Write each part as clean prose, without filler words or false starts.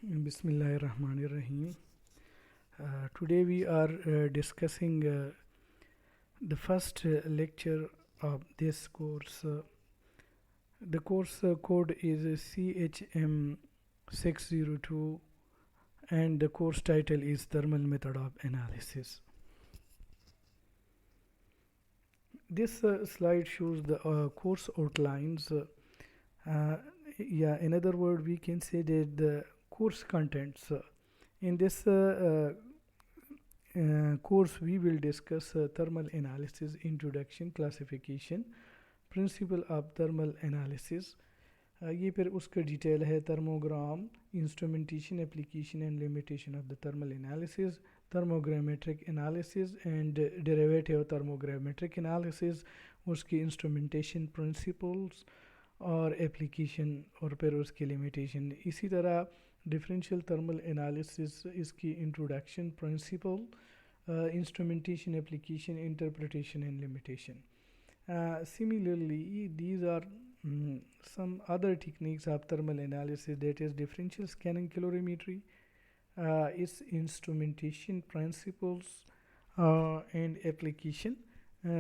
Bismillahirrahmanirrahim. Today we are discussing the first lecture of this course. The course code is CHM602 and the course title is Thermal Method of Analysis. This slide shows the course outlines. In other words, we can say that the course contents. In this course, we will discuss thermal analysis, introduction, classification, principle of thermal analysis. ये फिर उसका detail है thermogram, instrumentation, application and limitation of the thermal analysis, thermogrammetric analysis and derivative thermogrammetric analysis, उसकी instrumentation principles और application और फिर उसकी limitation. इसी तरह differential thermal analysis इसकी introduction, principle, instrumentation, application, interpretation and limitation. Similarly, these are some other techniques of thermal analysis, that is differential scanning calorimetry, its instrumentation, principles and application,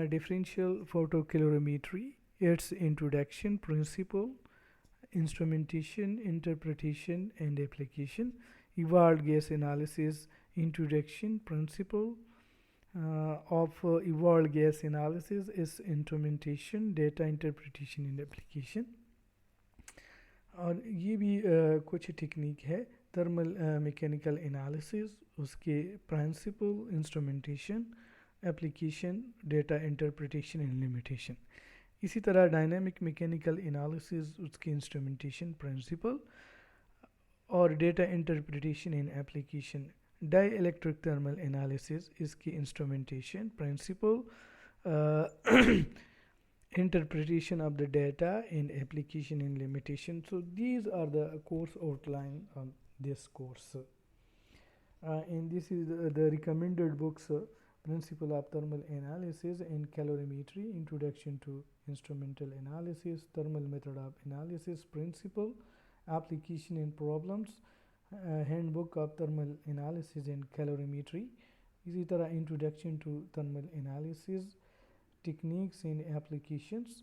differential photocalorimetry, its introduction, principle, instrumentation, interpretation and application, Ewald gas analysis, introduction, principle of Ewald gas analysis is instrumentation, data interpretation and application. और ये भी कुछ technique है thermal mechanical analysis, उसके principle, instrumentation, application, data interpretation and limitation. इसी तरह dynamic mechanical analysis, उसकी instrumentation, principle और data interpretation and application. Dielectric thermal analysis, इसकी instrumentation, principle, interpretation of the data and application and limitation. So these are the course outline of this course. And this is the recommended books, Principle of Thermal Analysis and Calorimetry, Introduction to Instrumental Analysis, Thermal Method of Analysis, Principle, Application and Problems, Handbook of Thermal Analysis and Calorimetry. इसी तरह Introduction to Thermal Analysis, Techniques and Applications,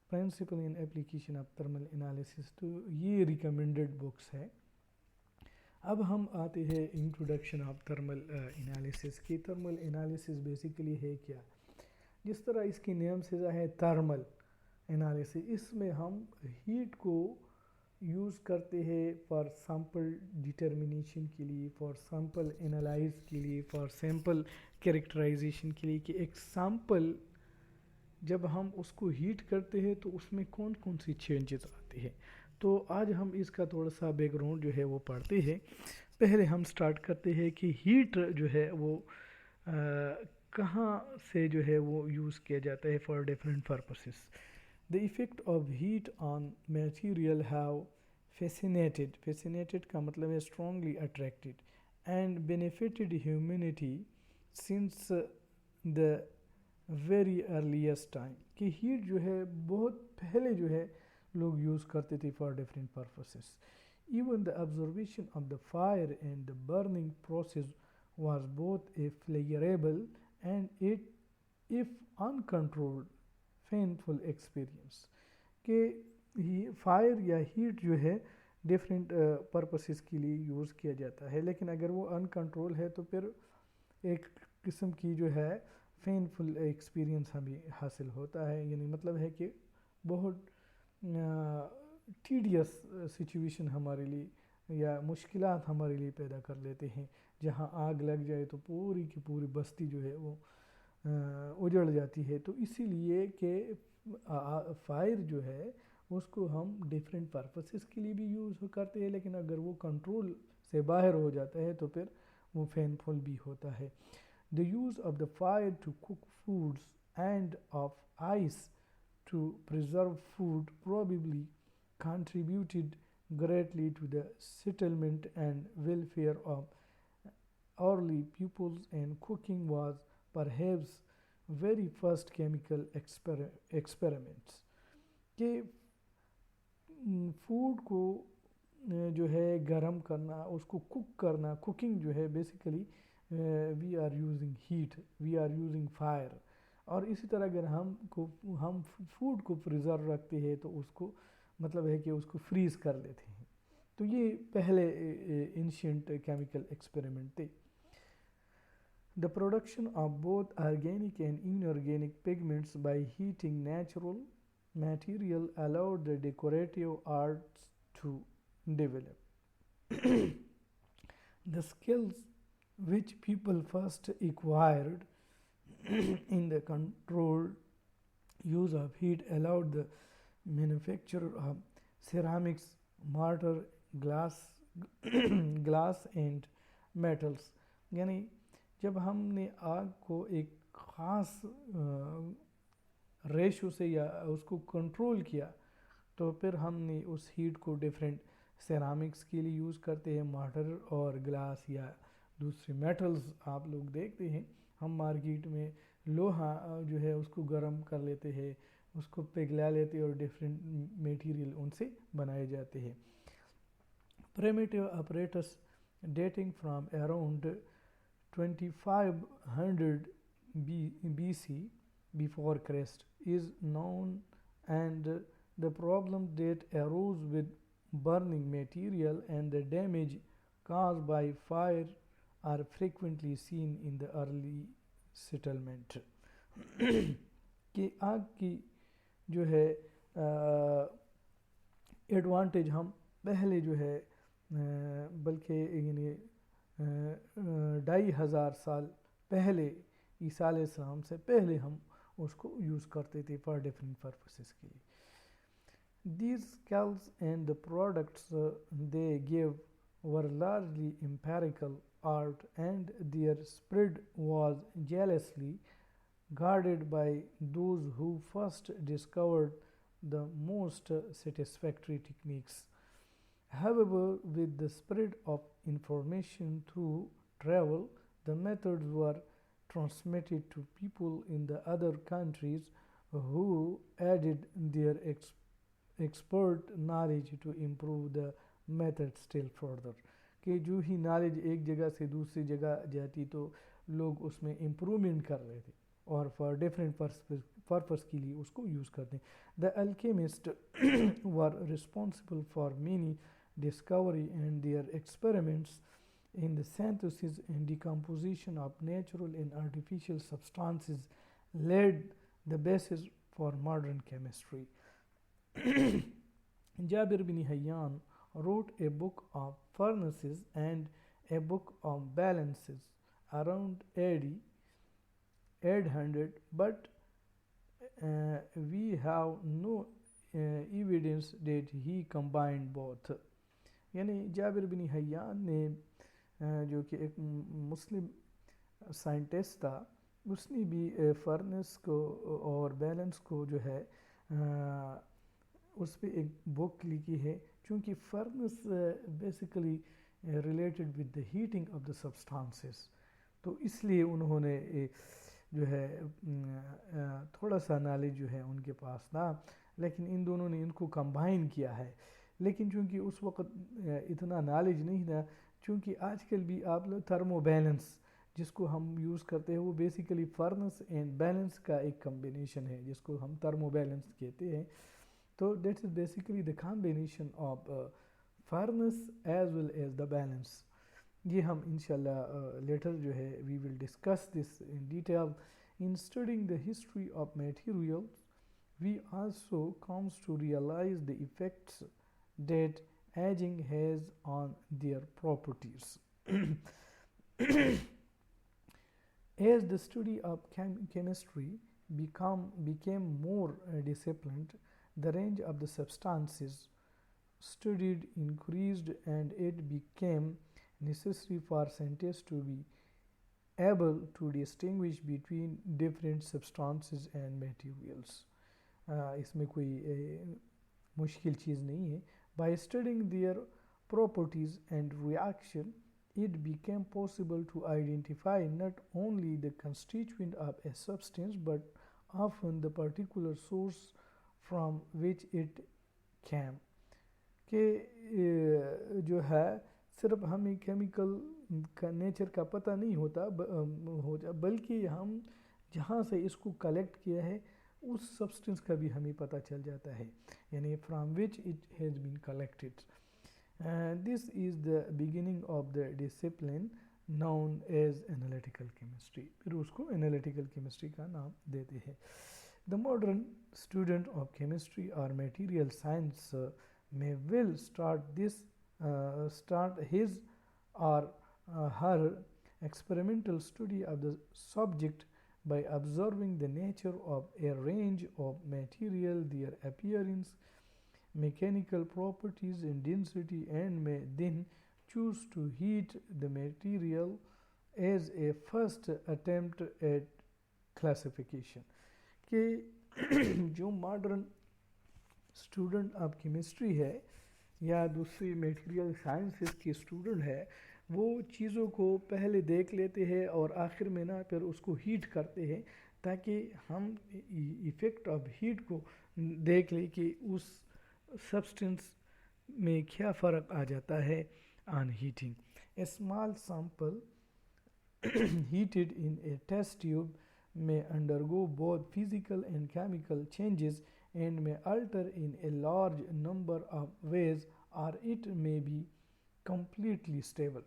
Principle and Application of Thermal Analysis. तो ये recommended books है. अब हम आते हैं introduction of thermal analysis की. थर्मल एनालिसिस बेसिकली है क्या? जिस तरह इसके नेम से है थर्मल एनालिसिस, इसमें हम हीट को यूज़ करते हैं फॉर सैम्पल डिटर्मिनेशन के लिए, फॉर सैम्पल एनालाइज के लिए, फॉर सैम्पल कैरेक्टराइजेशन के लिए, कि एक सैम्पल जब हम उसको हीट करते हैं तो उसमें कौन कौन सी चेंजेस आते हैं. तो आज हम इसका थोड़ा सा बैकग्राउंड जो है वो पढ़ते हैं. पहले हम स्टार्ट करते हैं कि हीट जो है वो कहाँ से जो है वो यूज़ किया जाता है for different purposes. The effect of heat on material have fascinated का मतलब है strongly attracted and benefited humanity since the very earliest time. कि हीट जो है बहुत पहले जो है लोग यूज़ करते थे for different purposes. Even the observation of the fire and the burning process was both a pleasurable and it if uncontrolled painful experience. कि फायर या हीट जो है डिफरेंट पर्पसेस के लिए यूज़ किया जाता है, लेकिन अगर वो अनकंट्रोल है तो फिर एक किस्म की जो है पेनफुल एक्सपीरियंस हमें हासिल होता है. यानी मतलब है कि बहुत टीडियस सिचुएशन हमारे लिए या मुश्किलात हमारे लिए पैदा कर लेते हैं. जहाँ आग लग जाए तो पूरी की पूरी बस्ती जो है वो उजड़ जाती है. तो इसीलिए कि फायर जो है उसको हम डिफरेंट पर्पसेस के लिए भी यूज़ करते हैं, लेकिन अगर वो कंट्रोल से बाहर हो जाता है तो फिर वो पेनफुल भी होता है. The use of the fire to cook foods and of ice to preserve food probably contributed greatly to the settlement and welfare of early peoples, and cooking was perhaps very first chemical experiments. कि food को जो है गर्म करना, उसको cook करना, cooking जो है basically we are using heat, we are using fire. और इसी तरह अगर हम फूड को प्रिजर्व रखते हैं तो उसको मतलब है कि उसको फ्रीज़ कर लेते हैं। तो ये पहले एंशियंट केमिकल एक्सपेरिमेंट थे। The production of both organic and inorganic pigments by heating natural material allowed the decorative arts to develop. The skills which people first acquired in the controlled use of heat allowed the manufacture of ceramics, mortar, glass, glass and metals। यानी जब हमने आग को एक ख़ास ratio से या उसको कंट्रोल किया, तो फिर हमने उस हीट को डिफरेंट सेरामिक्स के लिए यूज़ करते हैं, मार्टर और ग्लास या दूसरे मेटल्स आप लोग देखते हैं। हम मार्केट में लोहा जो है उसको गर्म कर लेते हैं, उसको पिघला लेते हैं और डिफरेंट मटेरियल उनसे बनाए जाते हैं। Primitive apparatus dating from around 2500 BC before Christ is known, and the problem that arose with burning material and the damage caused by fire are frequently seen in the early settlement। कि आग की जो है advantage हम पहले जो है बल्कि यानी 2500 साल पहले ईसा अलैहिस्सलाम से पहले हम उसको यूज़ करते थे फॉर डिफरेंट पर्पसेस के लिए। These skills and the products they give were largely empirical art, and their spread was jealously guarded by those who first discovered the most satisfactory techniques. However, with the spread of information through travel, the methods were transmitted to people in the other countries who added their expert knowledge to improve the method still further। कि जो ही knowledge एक जगह से दूसरी जगह जाती तो लोग उसमें इम्प्रूवमेंट कर रहे थे और फॉर डिफरेंट पर्पस के लिए उसको यूज़ करते हैं। The alchemist were responsible for many discovery, and their experiments in the synthesis and decomposition of natural and artificial substances laid the basis for modern chemistry. Jabir bin Hayyan wrote a book of furnaces and a book of balances around AD 800, but we have no evidence that he combined both। यानी Jabir bin Hayyan ने जो कि एक मुस्लिम scientist था, उसने भी furnace को और बैलेंस को जो है उस पर एक बुक लिखी है, क्योंकि furnace basically related with the heating of the substances, तो इसलिए उन्होंने जो है थोड़ा सा नॉलेज जो है उनके पास था, लेकिन इन दोनों ने इनको कंबाइन किया है। लेकिन चूँकि उस वक़्त इतना नॉलेज नहीं था, चूँकि आजकल भी आप लोग थर्मो बैलेंस जिसको हम यूज़ करते हैं वो बेसिकली फर्नेस एंड बैलेंस का एक कम्बिनेशन है जिसको हम थर्मो बैलेंस कहते हैं। तो that is basically the combination of furnace as well as the balance. ये हम इंशाल्लाह लेटर जो है we will discuss this in detail. In studying the history of materials we also comes to realize the effects that aging has on their properties। As the study of chemistry became more disciplined, the range of the substances studied increased, and it became necessary for scientists to be able to distinguish between different substances and materials। इसमें कोई मुश्किल चीज़ नहीं है। By studying their properties and reaction, it became possible to identify not only the constituent of a substance but often the particular source from which it came। कि जो है सिर्फ हमें केमिकल का नेचर का पता नहीं होता बल्कि हम जहाँ से इसको कलेक्ट किया है उस सब्सटेंस का भी हमें पता चल जाता है, यानी from which it has been collected. This is the beginning of the discipline known as analytical chemistry, फिर उसको एनालिटिकल केमिस्ट्री का नाम देते हैं। The modern student of chemistry or material science may will start his or her experimental study of the subject by observing the nature of a range of material, their appearance, mechanical properties and density, and may then choose to heat the material as a first attempt at classification। कि जो modern student of chemistry है या दूसरी material sciences के student है वो चीज़ों को पहले देख लेते हैं और आखिर में ना फिर उसको हीट करते हैं ताकि हम इफ़ेक्ट ऑफ हीट को देख लें कि उस सब्सटेंस में क्या फ़र्क आ जाता है on heating. A small sample heated in a test tube may undergo both physical and chemical changes and may alter in a large number of ways, or it may be completely stable।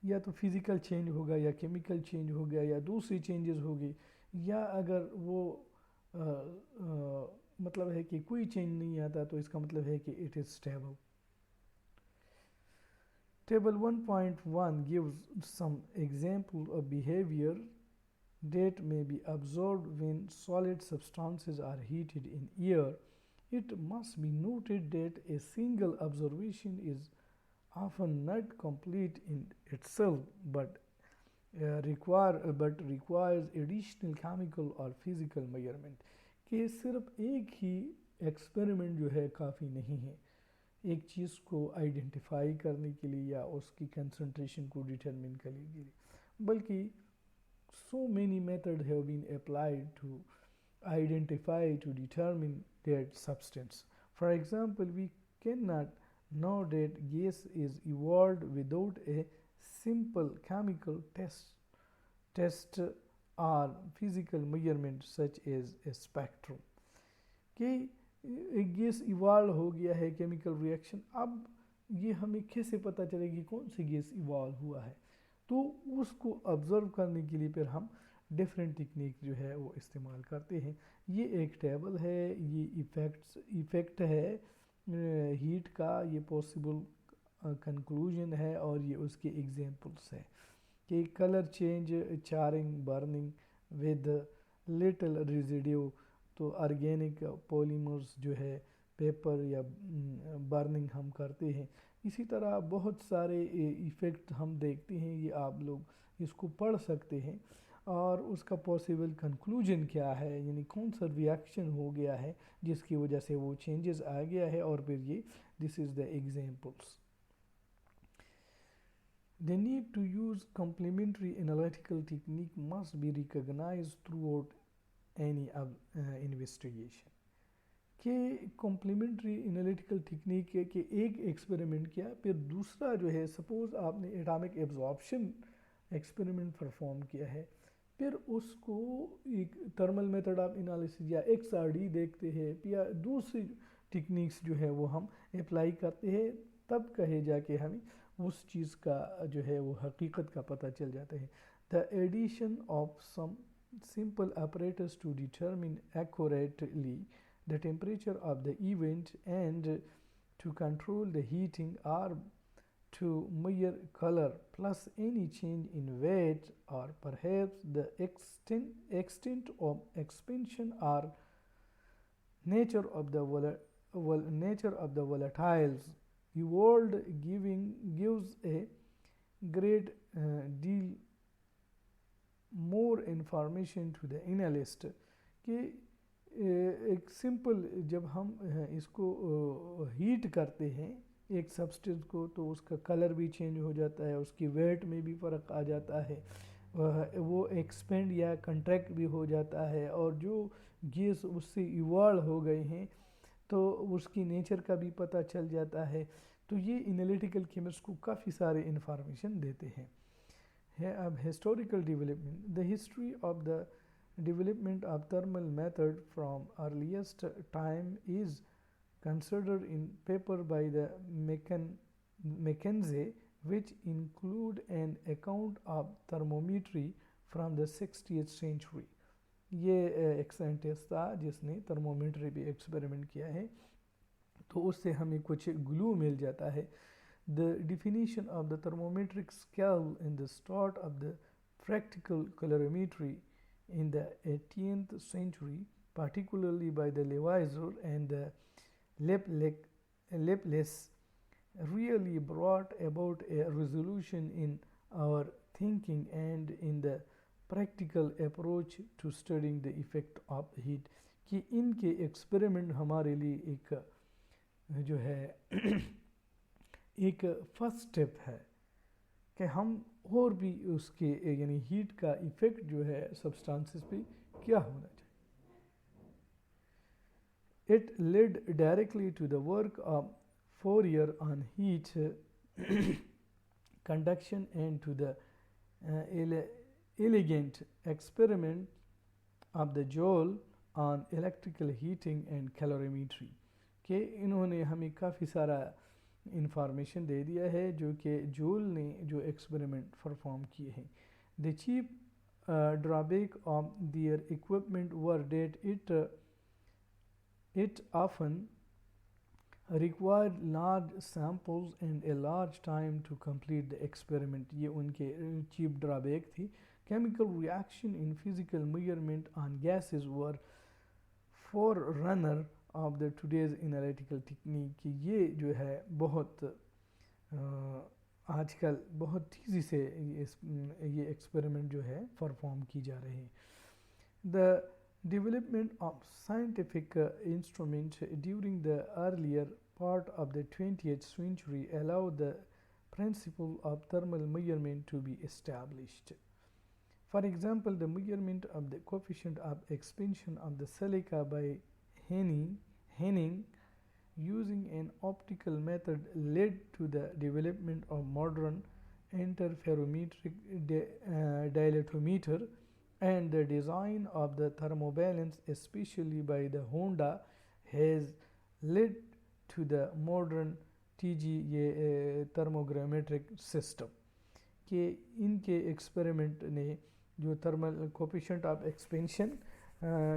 या तो physical change होगा या chemical change हो गया या दूसरी changes होगी, या अगर वो मतलब है कि कोई चेंज नहीं आता तो इसका मतलब है कि it is stable. Table 1.1 gives some example of behavior that may be observed when solid substances are heated in air. It must be noted that a single observation is often not complete in itself but requires additional chemical or physical measurement। कि सिर्फ एक ही experiment जो है काफ़ी नहीं है एक चीज़ को आइडेंटिफाई करने के लिए या उसकी कंसंट्रेशन को डिटरमिन करने के लिए, बल्कि so many methods have been applied to identify to determine that substance. For example, we cannot know that gas is evolved without a simple chemical test or physical measurement such as a spectrum। कि एक gas evolve हो गया है chemical reaction, अब ये हमें कैसे पता चलेगी कौन सी गैस इवॉल्व हुआ है, तो उसको ऑब्ज़र्व करने के लिए फिर हम डिफरेंट टेक्निक जो है वो इस्तेमाल करते हैं। ये एक टेबल है, ये इफ़ेक्ट है हीट का, ये पॉसिबल कंक्लूजन है और ये उसके एग्जांपल्स है कि colour change, charring, burning with little residue, तो ऑर्गेनिक पॉलीमर्स जो है पेपर या बर्निंग हम करते हैं। इसी तरह बहुत सारे इफ़ेक्ट हम देखते हैं, ये आप लोग इसको पढ़ सकते हैं और उसका पॉसिबल कंक्लूजन क्या है, यानी कौन सा रिएक्शन हो गया है जिसकी वजह से वो चेंजेस आ गया है, और फिर ये this is the examples. The need to use complementary analytical technique must be recognized throughout any investigation। कि कॉम्प्लीमेंट्री एनालिटिकल टेक्निक है कि एक एक्सपेरिमेंट किया फिर दूसरा जो है, सपोज़ आपने एटॉमिक एब्जॉर्प्शन एक्सपेरिमेंट परफॉर्म किया है, फिर उसको एक थर्मल मेथड ऑफ एनालिसिस या XRD देखते हैं या दूसरी टेक्निक्स जो है वो हम अप्लाई करते हैं, तब कहे जाके हमें उस चीज़ का जो है वो हकीकत का पता चल जाता है। The addition of some simple apparatus to determine accurately the temperature of the event and to control the heating or to measure color plus any change in weight or perhaps the extent of expansion or nature of the volatiles evolved gives a great deal more information to the analyst. कि एक simple जब हम इसको heat करते हैं एक substance को तो उसका कलर भी चेंज हो जाता है, उसकी वेट में भी फ़र्क आ जाता है, वो एक्सपेंड या कंट्रैक्ट भी हो जाता है, और जो गैस उससे इवॉल्व हो गए हैं तो उसकी नेचर का भी पता चल जाता है। तो ये एनालिटिकल केमिस्ट को काफ़ी सारे इंफॉर्मेशन देते हैं। है अब historical development, the history of the development of thermal method from earliest time is considered in paper by the Mackenzie, which include an account of thermometry from the 60th century. ये एक scientist था जिसने thermometer पे experiment किया है, तो उससे हमें कुछ ग्लू मिल जाता है। The definition of the thermometric scale in the start of the practical calorimetry in the 18th century, particularly by the Levizor and the Laplace, really brought about a resolution in our thinking and in the practical approach to studying the effect of heat. कि इनके experiment हमारे लिए एक जो है एक first step है कि हम और भी उसके यानी हीट का इफ़ेक्ट जो है सब्सटेंसेस पे क्या होना चाहिए। It led directly to the work of Fourier on heat conduction and to the elegant experiment of the Joule on electrical heating and calorimetry कि इन्होंने हमें काफ़ी सारा इंफॉर्मेशन दे दिया है जो कि जूल ने जो एक्सपेरिमेंट परफॉर्म किए हैं। The chief drawback of their equipment were that it often required large samples and a large time to complete the experiment. ये उनके चीफ ड्रॉबैक थी। chemical reaction in physical measurement on gases were forerunner of the today's analytical technique कि ये जो है बहुत आजकल बहुत तेज़ी से ये एक्सपेरिमेंट जो है परफॉर्म की जा रहे हैं। The development of scientific instruments during the earlier part of the 20th century allowed the principle of thermal measurement to be established. For example, the measurement of the coefficient of expansion of the silica by Henning using an optical method led to the development of modern interferometric dilatometer, and the design of the thermobalance, especially by the Honda, has led to the modern TG thermogrametric system कि इनके experiment ने जो thermal coefficient of expansion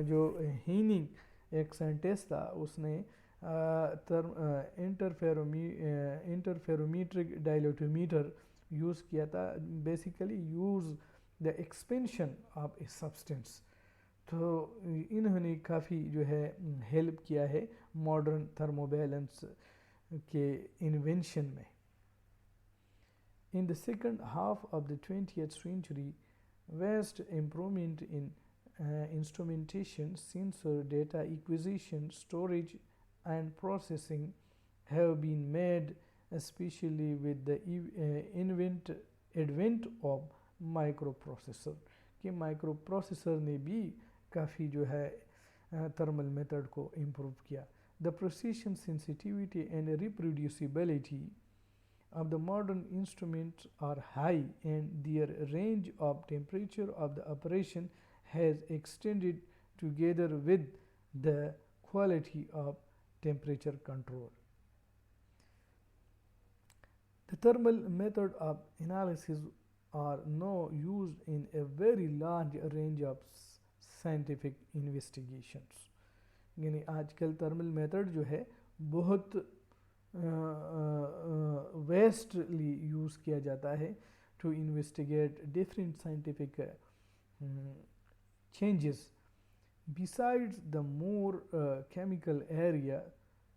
जो हीनिंग एक scientist था उसने इंटरफेरोमीट्रिक डायलोटोमीटर use किया था, basically use the expansion of a substance. तो इन्होंने काफ़ी जो है हेल्प किया है मॉडर्न थर्मोबैलेंस के इन्वेंशन में। In the second half of the 20th century, vast improvement in instrumentation, sensor data acquisition, storage, and processing have been made, especially with the advent of microprocessor कि माइक्रोप्रोसेसर ने भी काफ़ी जो है थर्मल मेथड को improve किया। The precision, sensitivity, and reproducibility of the modern instruments are high, and their range of temperature of the operation has extended together with the quality of temperature control. The thermal method of analysis are now used in a very large range of scientific investigations. यानी आजकल thermal method जो है बहुत vastly use किया जाता है to investigate different scientific changes. Besides the more chemical area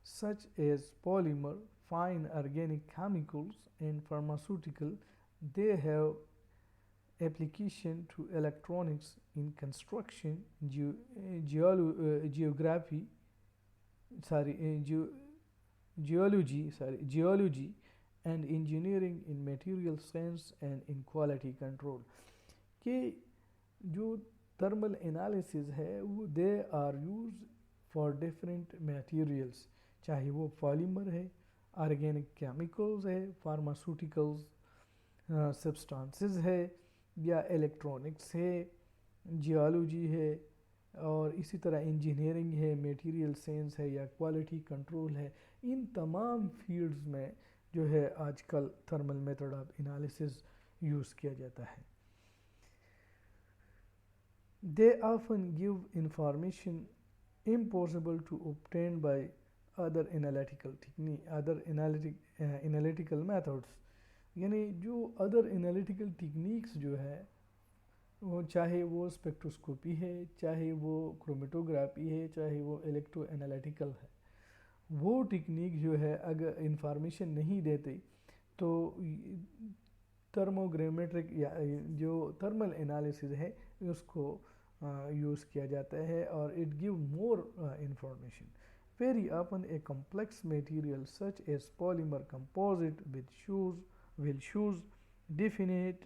such as polymer, fine organic chemicals, and pharmaceutical, they have application to electronics in construction, geography, geology, and engineering, in material science, and in quality control. कि जो thermal analysis है वो they are used for different materials, चाहे वो polymer है, organic chemicals है, pharmaceuticals substances है, या इलेक्ट्रॉनिक्स है, जियोलॉजी है, और इसी तरह इंजीनियरिंग है, मटेरियल साइंस है, या क्वालिटी कंट्रोल है। इन तमाम फील्ड्स में जो है आजकल thermal method of analysis use किया जाता है। They often give information impossible to obtain by other analytical methods। यानी जो अदर एनालिटिकल टेक्निक्स जो है, वो चाहे वो स्पेक्ट्रोस्कोपी है, चाहे वो क्रोमेटोग्राफी है, चाहे वो इलेक्ट्रो एनालिटिकल है, वो टेक्निक जो है अगर इंफॉर्मेशन नहीं देते तो थर्मोग्रामेट्रिक या जो थर्मल एनालिसिस है उसको यूज़ किया जाता है, और it give more information. Very often a complex material such as polymer composite will choose definite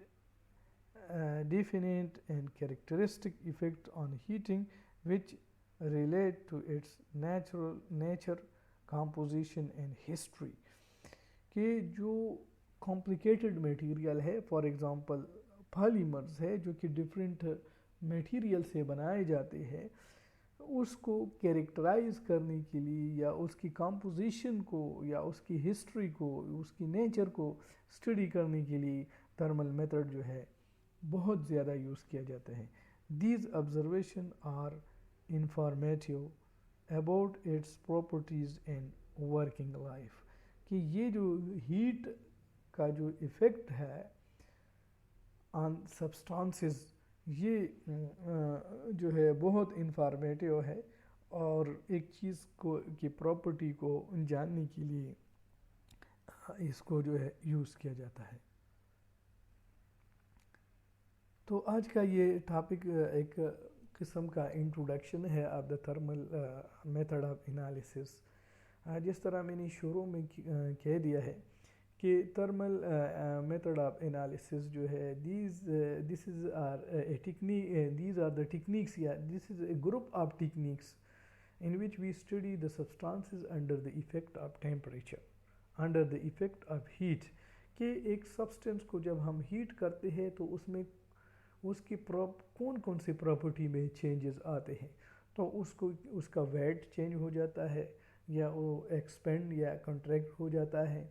and characteristic effect on heating which relate to its nature, composition and history। कि जो complicated material है, for example polymers है जो कि different material से बनाए जाते हैं, उसको कैरेक्टराइज करने के लिए या उसकी कंपोजिशन को या उसकी हिस्ट्री को, उसकी नेचर को स्टडी करने के लिए थर्मल मेथड जो है बहुत ज़्यादा यूज़ किया जाता है। These observation are informative about its properties and working life. कि ये जो हीट का जो इफ़ेक्ट है ऑन सब्सटेंसेस, ये जो है बहुत इंफॉर्मेटिव है, और एक चीज़ को की प्रॉपर्टी को जानने के लिए इसको जो है यूज़ किया जाता है। तो आज का ये टॉपिक एक किस्म का इंट्रोडक्शन है of the thermal method of analysis. जिस तरह मैंने शुरू में कह दिया है कि थर्मल मेथड ऑफ एनालिसिस जो है this is are a technique, these are the techniques, या this is a group of techniques in which we study the substances under the effect of temperature, under the effect of heat. कि एक substance को जब हम heat करते हैं तो उसमें उसकी कौन कौन सी प्रॉपर्टी में चेंजेस आते हैं, तो उसका वेट चेंज हो जाता है, या वो एक्सपेंड या कंट्रैक्ट हो जाता है,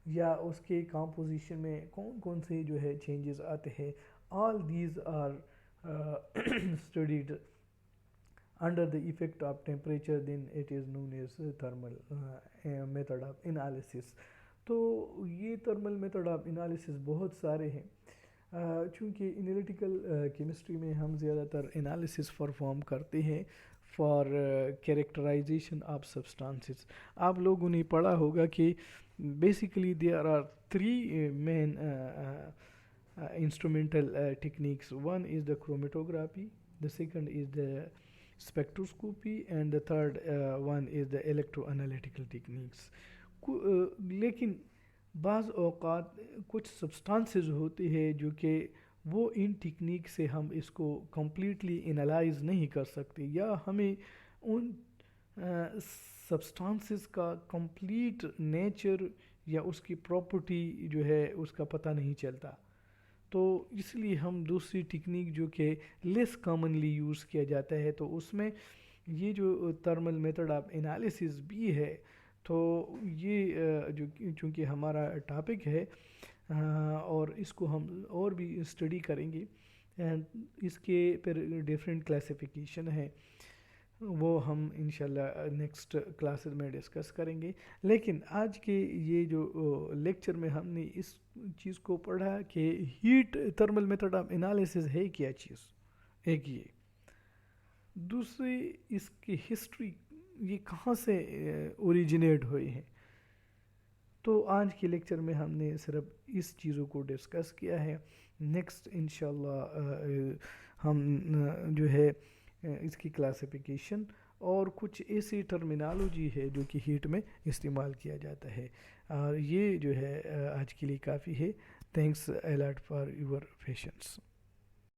या उसके कंपोजिशन में कौन कौन से जो है चेंजेस आते हैं। All these are studied under the effect of temperature, then it is known as thermal method of analysis. तो ये थर्मल मेथड ऑफ एनालिसिस बहुत सारे हैं। चूँकि एनालिटिकल केमिस्ट्री में हम ज़्यादातर एनालिसिस परफॉर्म करते हैं फॉर कैरेक्टराइजेशन ऑफ सब्सटेंसेस। आप लोगों ने पढ़ा होगा कि basically there are three main instrumental techniques. One is the chromatography, the second is the spectroscopy, and the third one is the electroanalytical techniques। लेकिन बाज़ औक़ात कुछ सब्सटेंसेस होते हैं जो कि वो इन टेक्निक से हम इसको कम्प्लीटली एनालाइज नहीं कर सकते, या हमें उन सब्सटेंसेस का कंप्लीट नेचर या उसकी प्रॉपर्टी जो है उसका पता नहीं चलता। तो इसलिए हम दूसरी टेक्निक जो कि लेस कॉमनली यूज़ किया जाता है, तो उसमें ये जो थर्मल मेथड ऑफ एनालिसिस भी है, तो ये जो चूँकि हमारा टॉपिक है और इसको हम और भी स्टडी करेंगे, एंड इसके फिर डिफरेंट क्लासिफिकेशन है, वो हम इंशाल्लाह नेक्स्ट क्लासेस में डिस्कस करेंगे। लेकिन आज के ये जो लेक्चर में हमने इस चीज़ को पढ़ा कि heat thermal method of analysis है क्या चीज़, एक ये। दूसरी इसकी हिस्ट्री, ये कहाँ से ओरिजिनेट हुए हैं। तो आज के लेक्चर में हमने सिर्फ इस चीज़ों को डिस्कस किया है। नेक्स्ट इंशाल्लाह हम जो है इसकी क्लासिफिकेशन और कुछ ऐसी टर्मिनोलॉजी है जो कि हीट में इस्तेमाल किया जाता है, और ये जो है आज के लिए काफ़ी है। Thanks a lot for your patience.